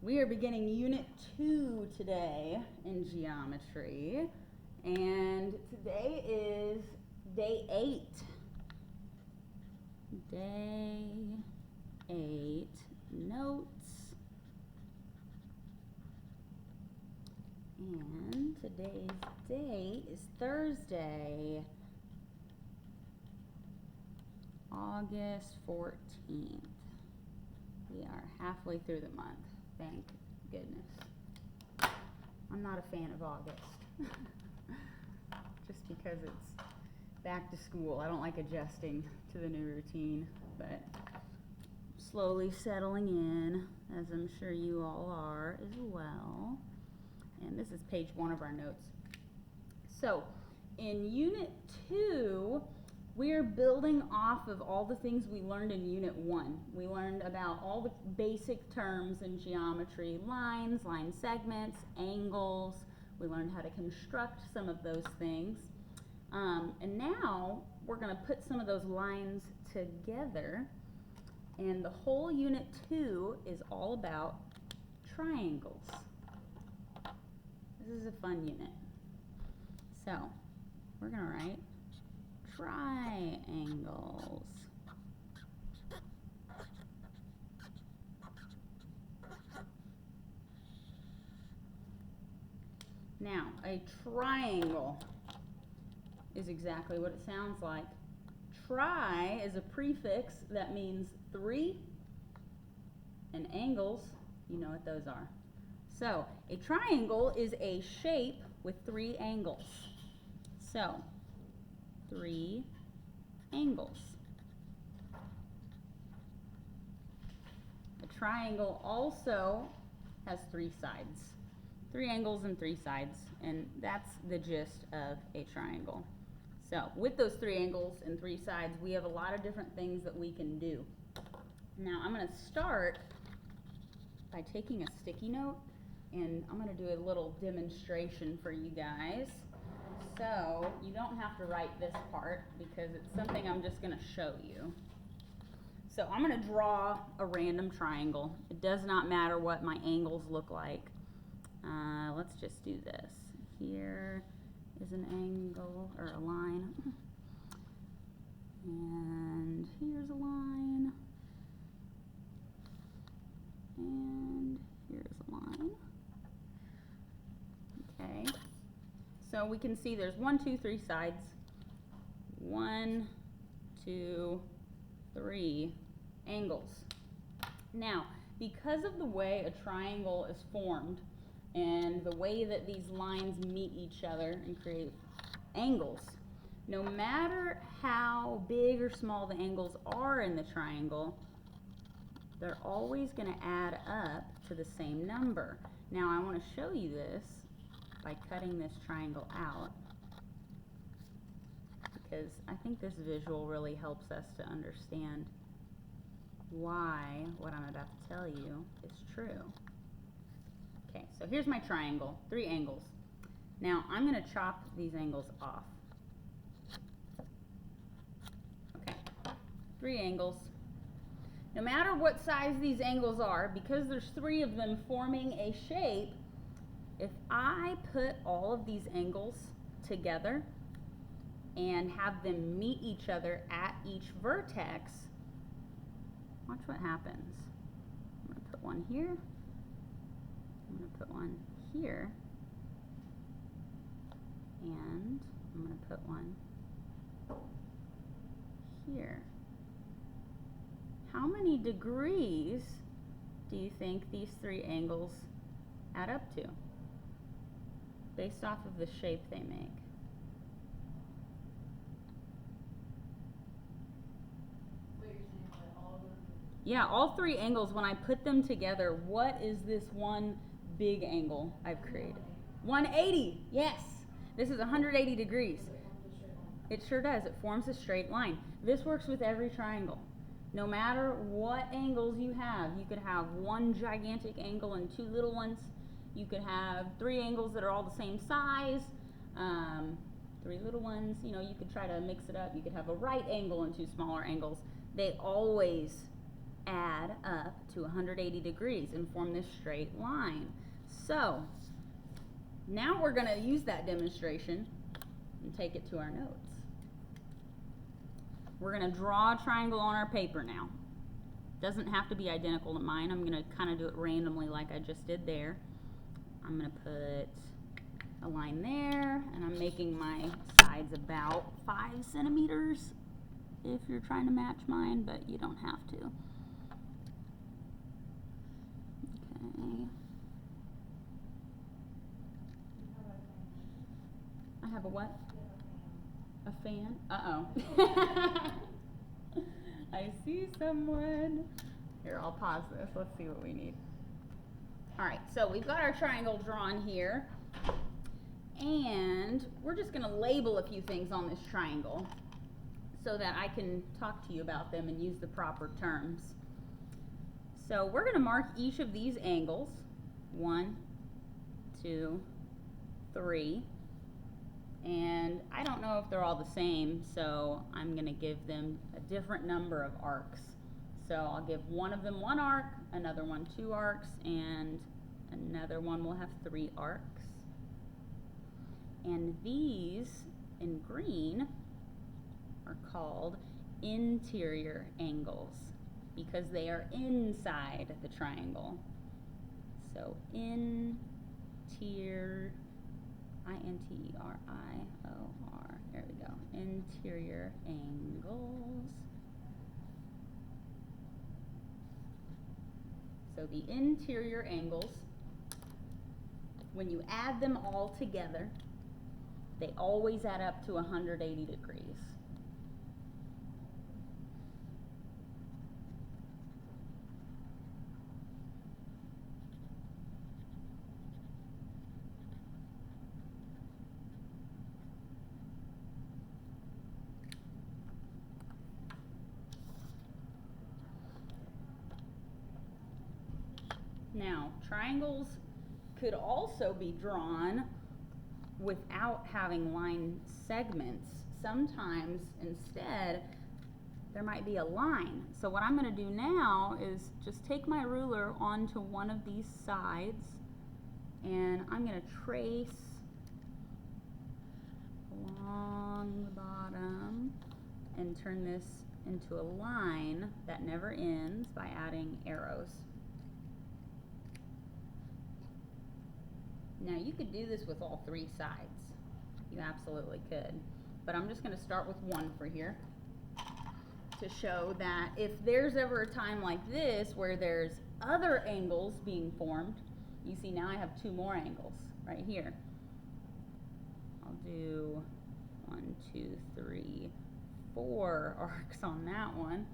We are beginning Unit 2 today in geometry, and today is Day 8. Day 8, notes, and today's date is Thursday, August 14th. We are halfway through the month. Thank goodness. I'm not a fan of August. Just because it's back to school. I don't like adjusting to the new routine, but slowly settling in, as I'm sure you all are as well. And this is page 1 of our notes. So, in Unit 2, we're building off of all the things we learned in Unit 1. We learned about all the basic terms in geometry: lines, line segments, angles. We learned how to construct some of those things. And now we're going to put some of those lines together. And the whole Unit 2 is all about triangles. This is a fun unit. So, we're going to write triangles. Now, a triangle is exactly what it sounds like. Tri is a prefix that means 3, and angles, you know what those are. So, a triangle is a shape with 3 angles. So, 3 angles. A triangle also has 3 sides. 3 angles and 3 sides, and that's the gist of a triangle. So, with those 3 angles and 3 sides, we have a lot of different things that we can do. Now, I'm going to start by taking a sticky note, and I'm going to do a little demonstration for you guys. So, you don't have to write this part because it's something I'm just going to show you. So, I'm going to draw a random triangle. It does not matter what my angles look like. Let's just do this. Here is an angle, or a line. And here's a line. And here's a line. Okay. So we can see there's 1, 2, 3 sides. 1, 2, 3 angles. Now, because of the way a triangle is formed and the way that these lines meet each other and create angles, no matter how big or small the angles are in the triangle, they're always going to add up to the same number. Now, I want to show you this by cutting this triangle out, because I think this visual really helps us to understand why what I'm about to tell you is true. Okay, so here's my triangle, 3 angles. Now, I'm going to chop these angles off. Okay, 3 angles. No matter what size these angles are, because there's 3 of them forming a shape, if I put all of these angles together and have them meet each other at each vertex, watch what happens. I'm going to put one here. I'm going to put one here. And I'm going to put one here. How many degrees do you think these 3 angles add up to, based off of the shape they make? Yeah, all 3 angles, when I put them together, what is this one big angle I've created? 180, yes. This is 180 degrees. It sure does. It forms a straight line. This works with every triangle. No matter what angles you have, you could have one gigantic angle and 2 little ones. You could have 3 angles that are all the same size, 3 little ones. You know, you could try to mix it up. You could have a right angle and 2 smaller angles. They always add up to 180 degrees and form this straight line. So now we're going to use that demonstration and take it to our notes. We're going to draw a triangle on our paper now. Doesn't have to be identical to mine. I'm going to kind of do it randomly like I just did there. I'm going to put a line there, and I'm making my sides about 5 centimeters if you're trying to match mine, but you don't have to. Okay. I have a what? A fan? Uh-oh. I see someone. Here, I'll pause this. Let's see what we need. All right, so we've got our triangle drawn here, and we're just going to label a few things on this triangle so that I can talk to you about them and use the proper terms. So we're going to mark each of these angles. 1, 2, 3. And I don't know if they're all the same, so I'm going to give them a different number of arcs. So I'll give one of them 1 arc, another one 2 arcs, and another one will have 3 arcs. And these in green are called interior angles because they are inside the triangle. So interior, I-N-T-E-R-I-O-R, there we go, interior angles. So the interior angles, when you add them all together, they always add up to 180 degrees. Now, triangles could also be drawn without having line segments. Sometimes, instead, there might be a line. So what I'm going to do now is just take my ruler onto one of these sides, and I'm going to trace along the bottom and turn this into a line that never ends by adding arrows. Now you could do this with all 3 sides. You absolutely could. But I'm just going to start with 1 for here to show that if there's ever a time like this where there's other angles being formed, you see now I have 2 more angles right here. I'll do 1, 2, 3, 4 arcs on that one.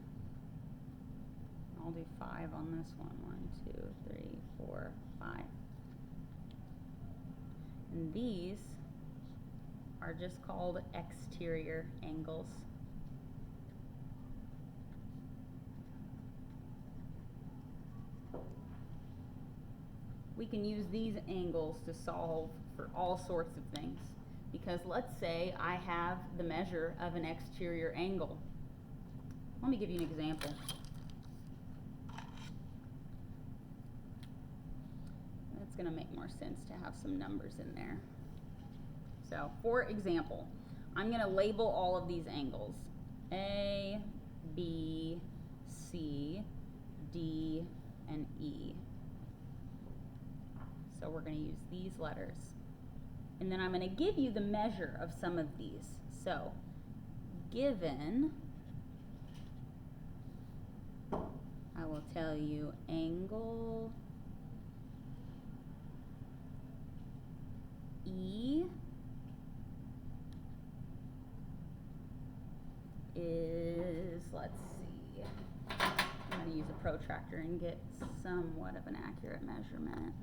I'll do 5 on this one. 1, 2, 3, 4, 5. And these are just called exterior angles. We can use these angles to solve for all sorts of things. Because let's say I have the measure of an exterior angle. Let me give you an example. It's going to make more sense to have some numbers in there. So, for example, I'm going to label all of these angles. A, B, C, D, and E. So we're going to use these letters. And then I'm going to give you the measure of some of these. So, given, I will tell you angle E is, let's see, I'm going to use a protractor and get somewhat of an accurate measurement.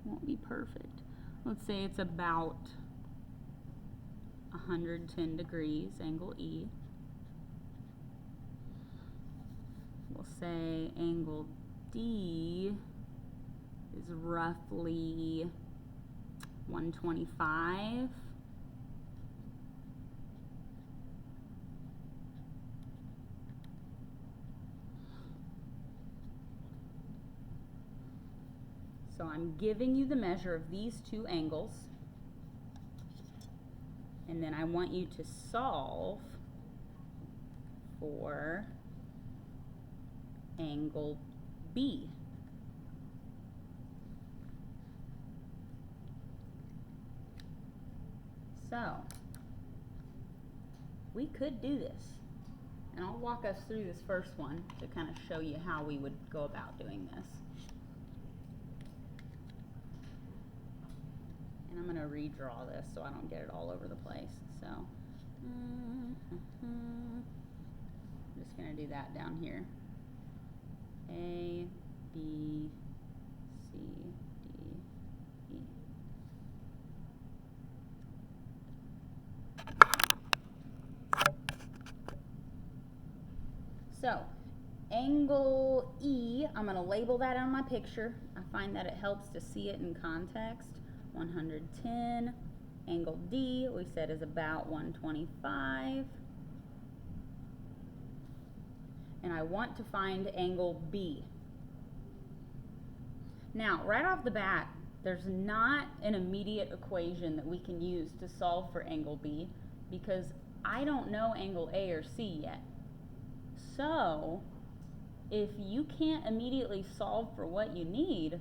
Won't be perfect. Let's say it's about 110 degrees, angle E. We'll say angle D is roughly 125. So I'm giving you the measure of these two angles, and then I want you to solve for angle B. So we could do this, and I'll walk us through this first one to kind of show you how we would go about doing this. And I'm going to redraw this so I don't get it all over the place. So I'm just going to do that down here. A, B, C, D, E. So angle E, I'm going to label that on my picture. I find that it helps to see it in context. 110. Angle D, we said, is about 125. And I want to find angle B. Now, right off the bat, there's not an immediate equation that we can use to solve for angle B because I don't know angle A or C yet. So, if you can't immediately solve for what you need,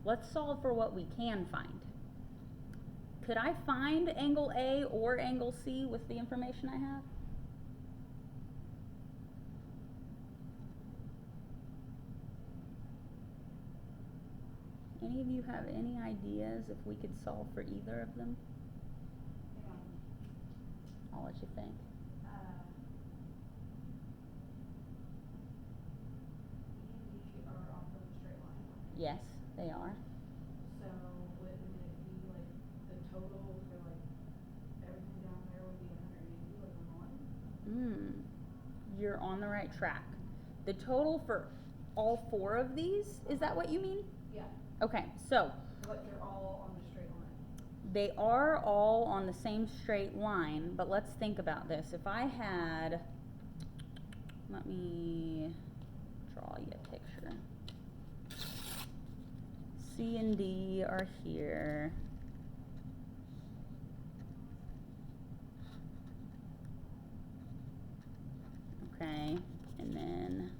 let's solve for what we can find. Could I find angle A or angle C with the information I have? Any of you have any ideas if we could solve for either of them? I'll let you think. E and D are off of a straight line. Yes, they are. So wouldn't it be like the total for like everything down there would be 180 like on the line? You're on the right track. The total for all four of these, is that what you mean? Yeah. Okay, so But they're all on the straight line. they are all on the same straight line, but let's think about this. If I had, let me draw you a picture. C and D are here. Okay, and then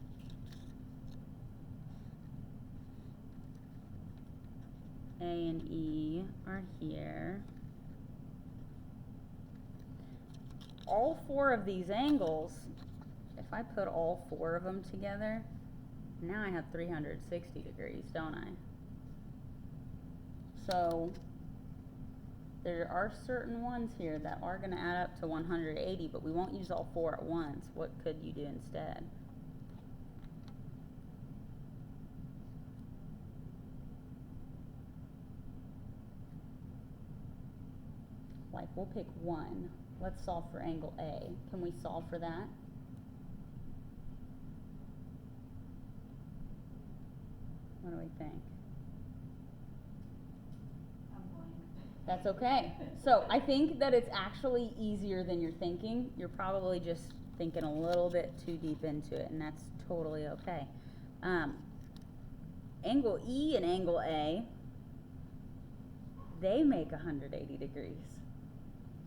A and E are here. All four of these angles, if I put all four of them together, now I have 360 degrees, don't I? So there are certain ones here that are going to add up to 180, but we won't use all four at once. What could you do instead? Like, we'll pick one. Let's solve for angle A. Can we solve for that? What do we think? I'm blank. That's okay. So I think that it's actually easier than you're thinking. You're probably just thinking a little bit too deep into it, and that's totally okay. Angle E and angle A, they make 180 degrees.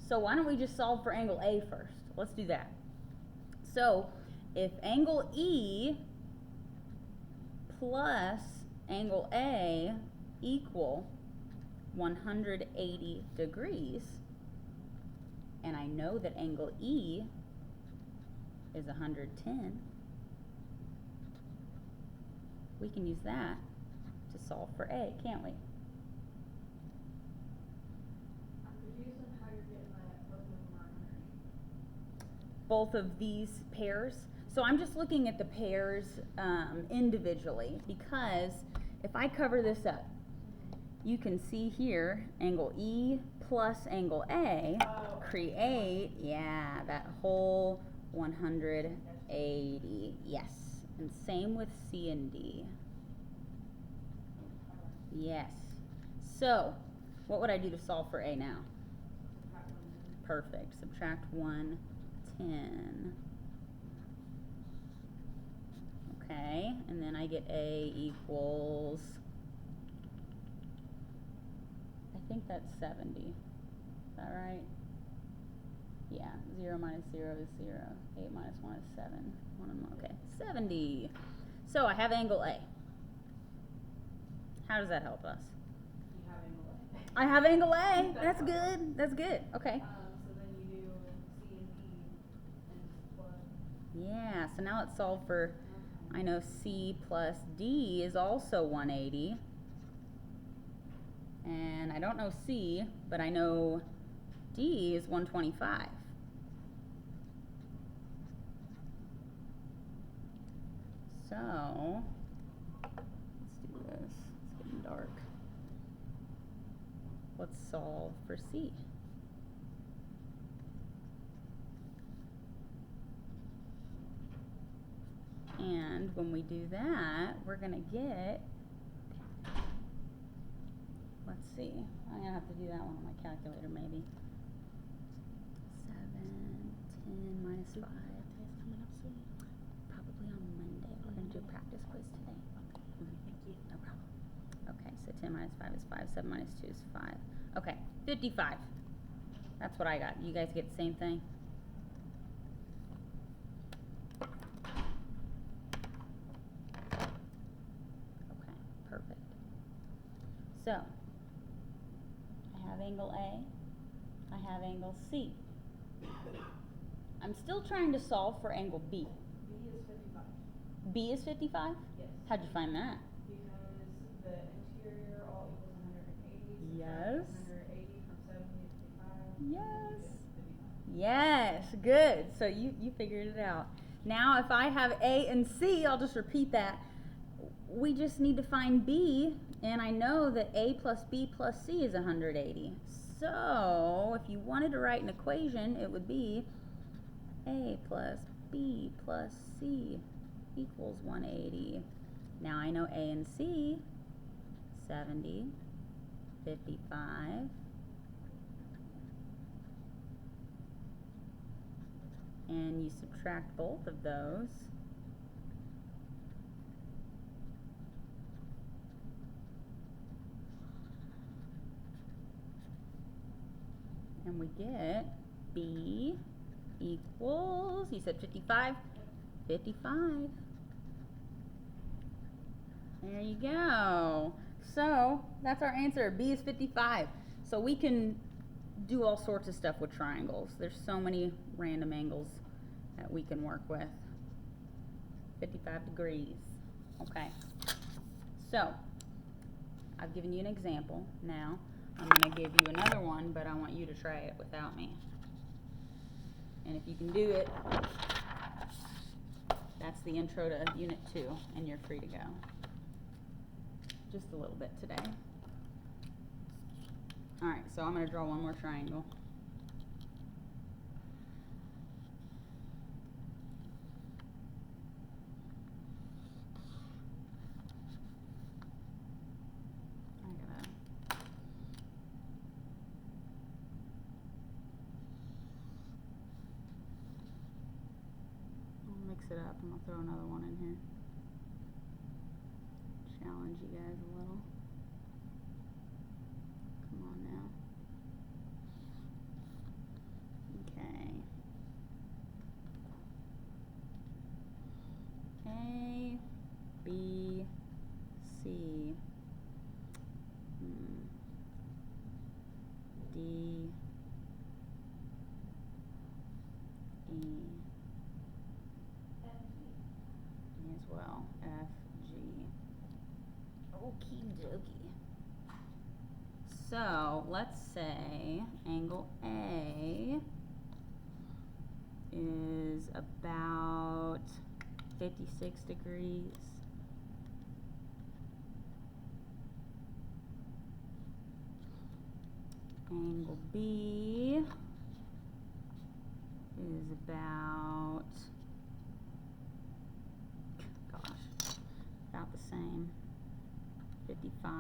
So why don't we just solve for angle A first? Let's do that. So if angle E plus angle A equal 180 degrees, and I know that angle E is 110, we can use that to solve for A, can't we? I'm confused on how you're getting that both of them are 180. Both of these pairs. So I'm just looking at the pairs individually, because if I cover this up, you can see here angle E plus angle A create, yeah, that whole 180, yes. And same with C and D. Yes. So, what would I do to solve for A now? Perfect. Subtract 110. Okay, and then I get A equals think that's 70. Is that right? Yeah, 0 minus 0 is 0. 8 minus 1 is 7. Okay, 70. So I have angle A. How does that help us? You have angle A. I have angle A. That's good. That's good. Okay. So then you do C and D and plus. Yeah, so now let's solve for, I know C plus D is also 180. And I don't know C, but I know D is 125. So, let's do this. It's getting dark. Let's solve for C. And when we do that, we're going to get, let's see, I'm going to have to do that one on my calculator maybe. 7, 10 minus 5. Coming up soon. Probably on Monday. We're going to do a practice quiz today. Thank you. No problem. Okay, so 10 minus 5 is 5. 7 minus 2 is 5. Okay, 55. That's what I got. You guys get the same thing? Okay, perfect. So, I have angle A. I have angle C. I'm still trying to solve for angle B. B is 55. B is 55? Yes. How'd you find that? Because the interior all equals 180. Yes. 180 from 70 to 55. Yes. You get 55. Yes, good. So you figured it out. Now if I have A and C, I'll just repeat that. We just need to find B, and I know that A plus B plus C is 180. So if you wanted to write an equation, it would be A plus B plus C equals 180. Now I know A and C, 70, 55. And you subtract both of those. And we get B equals, you said 55? 55. There you go. So that's our answer. B is 55. So we can do all sorts of stuff with triangles. There's so many random angles that we can work with. 55 degrees. Okay. So I've given you an example. Now I'm going to give you another one, but I want you to try it without me. And if you can do it, that's the intro to Unit 2, and you're free to go. Just a little bit today. Alright, so I'm going to draw one more triangle. I'll mix it up and I'll throw another one in here. Challenge you guys a little. Come on now. Okay. A, B, C, D, E, as well, F, G. Okie dokie. So let's say angle A is about 56 degrees. Angle B is about, about the same, 55.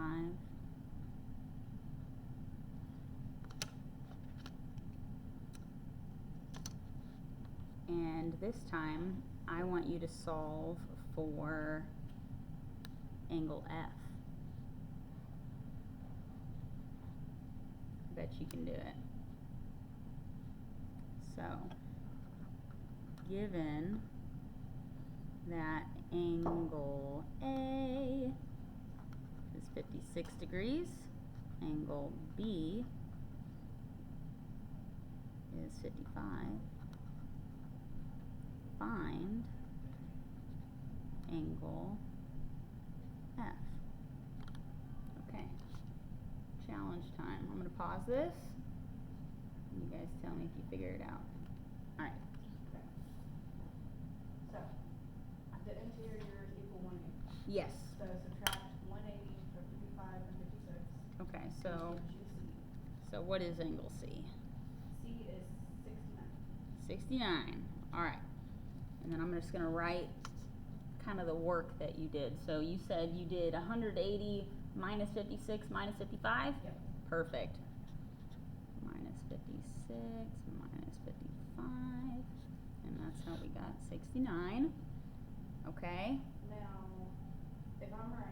And this time, I want you to solve for angle F. Bet you can do it. So, given that angle A is 56 degrees, angle B is 55, find angle F. Okay, challenge time. I'm going to pause this. You guys tell me if you figure it out. Alright. So, the interior is equal 180. Yes. So subtract 180 from 55 and 56. Okay, so Gives you C. so what is angle C? C is 69. 69. Alright. And then I'm just going to write kind of the work that you did. So you said you did 180 minus 56 minus 55? Yep. Perfect. Minus 56 minus 55. And that's how we got 69. Okay. Now, if I'm right,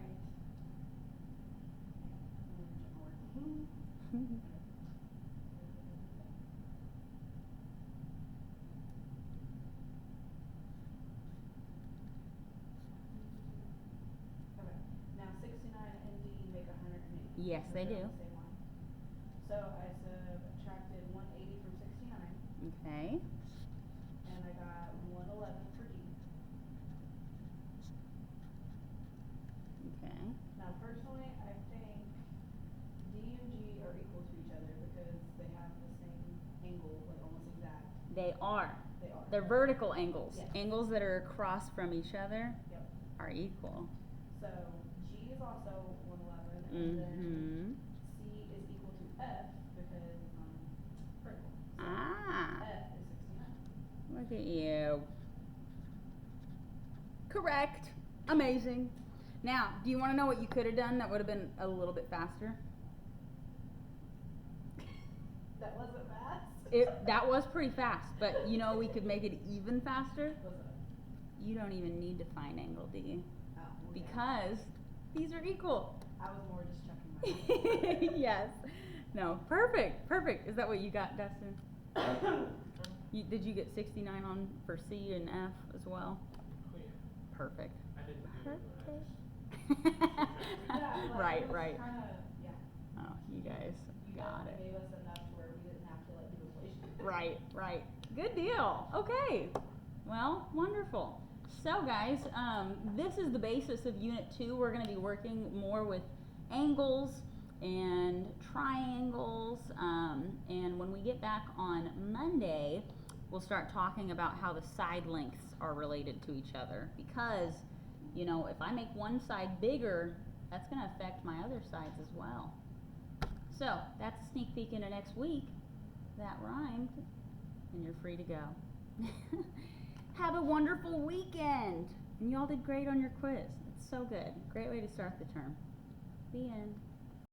okay. Now 69 and D make 180. Yes, they They're do. on the same line. So I subtracted 180 from 69, Okay. and I got 111 for D. Okay. Now personally, I think D and G are equal to each other because they have the same angle, like almost exact. They are. They are. They're vertical angles. Yes. Angles that are across from each other Yep. are equal. So G is also 111, and then Mm-hmm. C is equal to F because vertical. So Ah. F is 69. Look at you. Correct. Amazing. Now, do you want to know what you could have done that would have been a little bit faster? That wasn't fast. That was pretty fast, but you know we could make it even faster? What's that? You don't even need to find angle D Oh, okay. because these are equal. I was more just checking my Yes. No, perfect, perfect. Is that what you got, Dustin? Did you get 69 on for C and F as well? Oh, yeah. Perfect. I didn't do it when I was- Yeah, like, Right, it was right. Kinda, yeah. Oh, you guys You got guys it. gave us enough to where we didn't have to like do inflation. Right, right. Good deal. Okay. Well, wonderful. So guys, this is the basis of Unit 2. We're going to be working more with angles and triangles. And when we get back on Monday, we'll start talking about how the side lengths are related to each other. Because, you know, if I make one side bigger, that's going to affect my other sides as well. So that's a sneak peek into next week. That rhymed, and you're free to go. Have a wonderful weekend. And you all did great on your quiz. It's so good. Great way to start the term. The end.